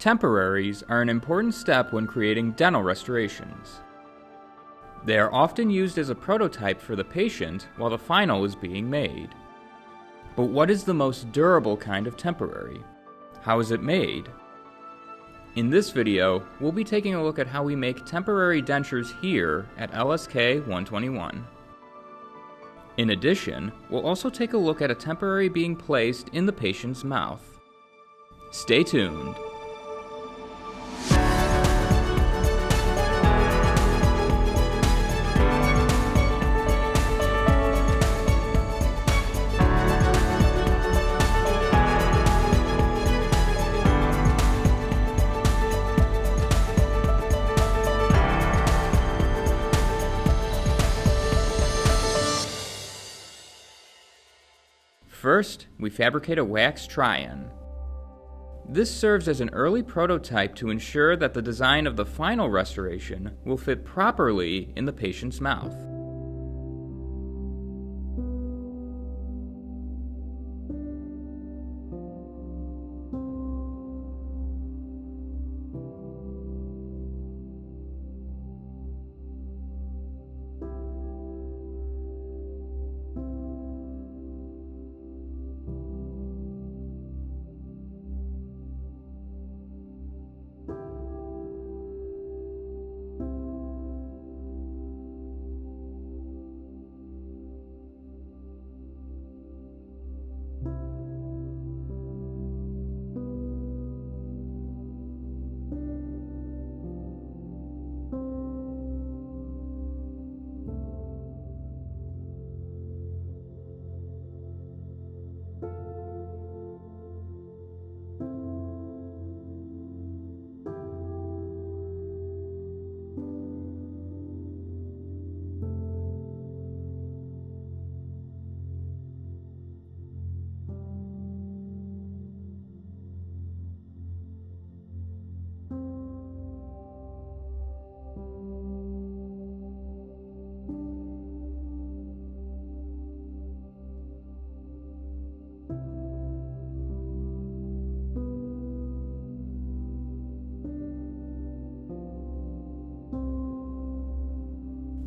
Temporaries are an important step when creating dental restorations. They are often used as a prototype for the patient while the final is being made. But what is the most durable kind of temporary? How is it made? In this video, we'll be taking a look at how we make temporary dentures here at LSK 121. In addition, we'll also take a look at a temporary being placed in the patient's mouth. Stay tuned. First, we fabricate a wax Tryon. This serves as an early prototype to ensure that the design of the final restoration will fit properly in the patient's mouth.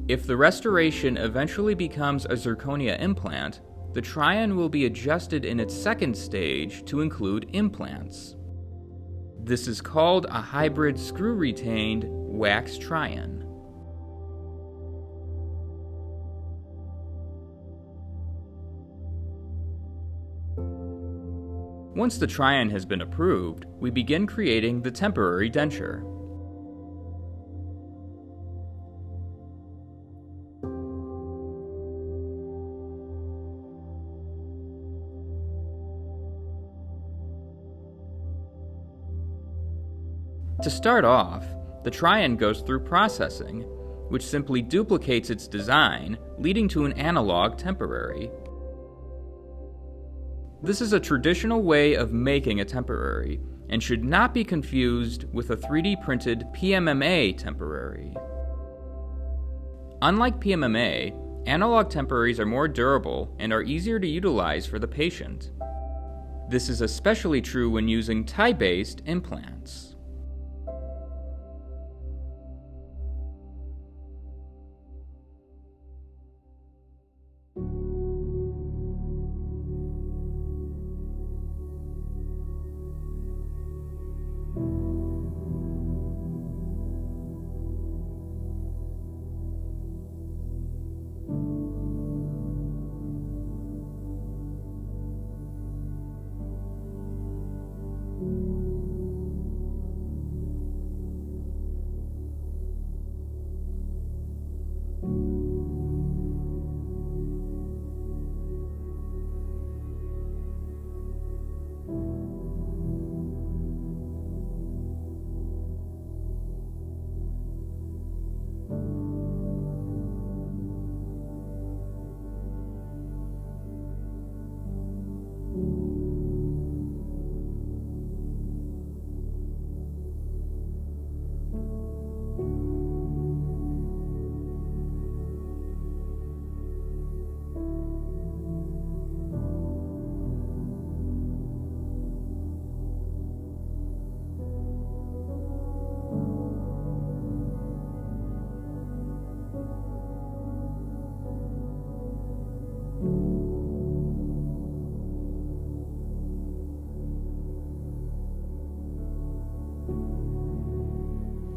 If the restoration eventually becomes a zirconia implant, the Tryon will be adjusted in its second stage to include implants. This is called a hybrid screw-retained wax Tryon. Once the Tryon has been approved, we begin creating the temporary denture. To start off, the Tryon goes through processing, which simply duplicates its design, leading to an analog temporary. This is a traditional way of making a temporary, and should not be confused with a 3D printed PMMA temporary. Unlike PMMA, analog temporaries are more durable and are easier to utilize for the patient. This is especially true when using tie-based implants.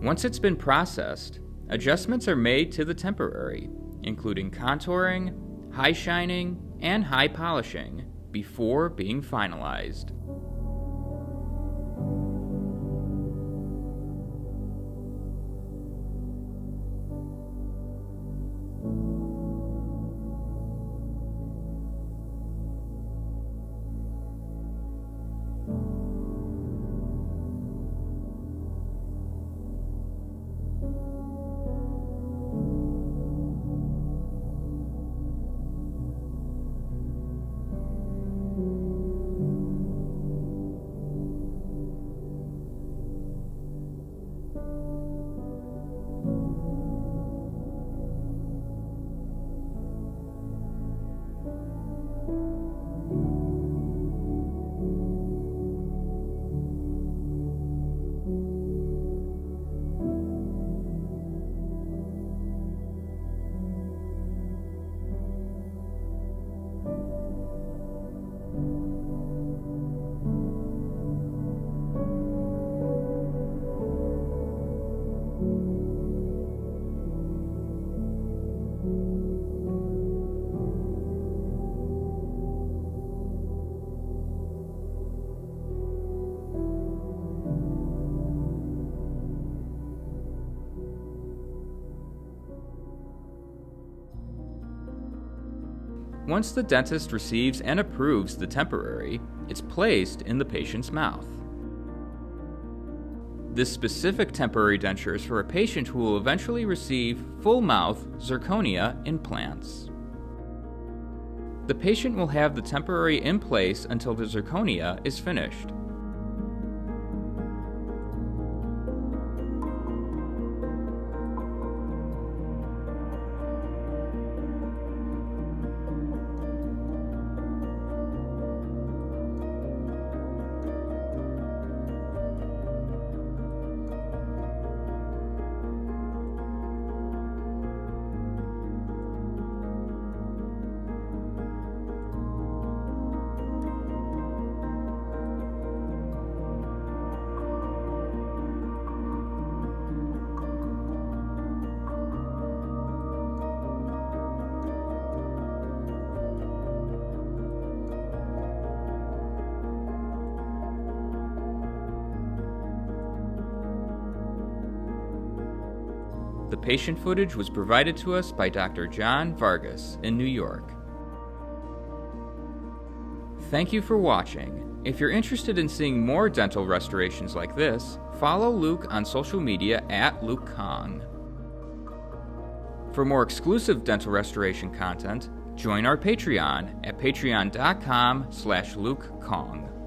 Once it's been processed, adjustments are made to the temporary, including contouring, high shining, and high polishing, before being finalized. Once the dentist receives and approves the temporary, it's placed in the patient's mouth. This specific temporary denture is for a patient who will eventually receive full-mouth zirconia implants. The patient will have the temporary in place until the zirconia is finished. The patient footage was provided to us by Dr. John Vargas in New York. Thank you for watching. If you're interested in seeing more dental restorations like this, follow Luke on social media at Luke Kahng. For more exclusive dental restoration content, join our Patreon at patreon.com/LukeKahng.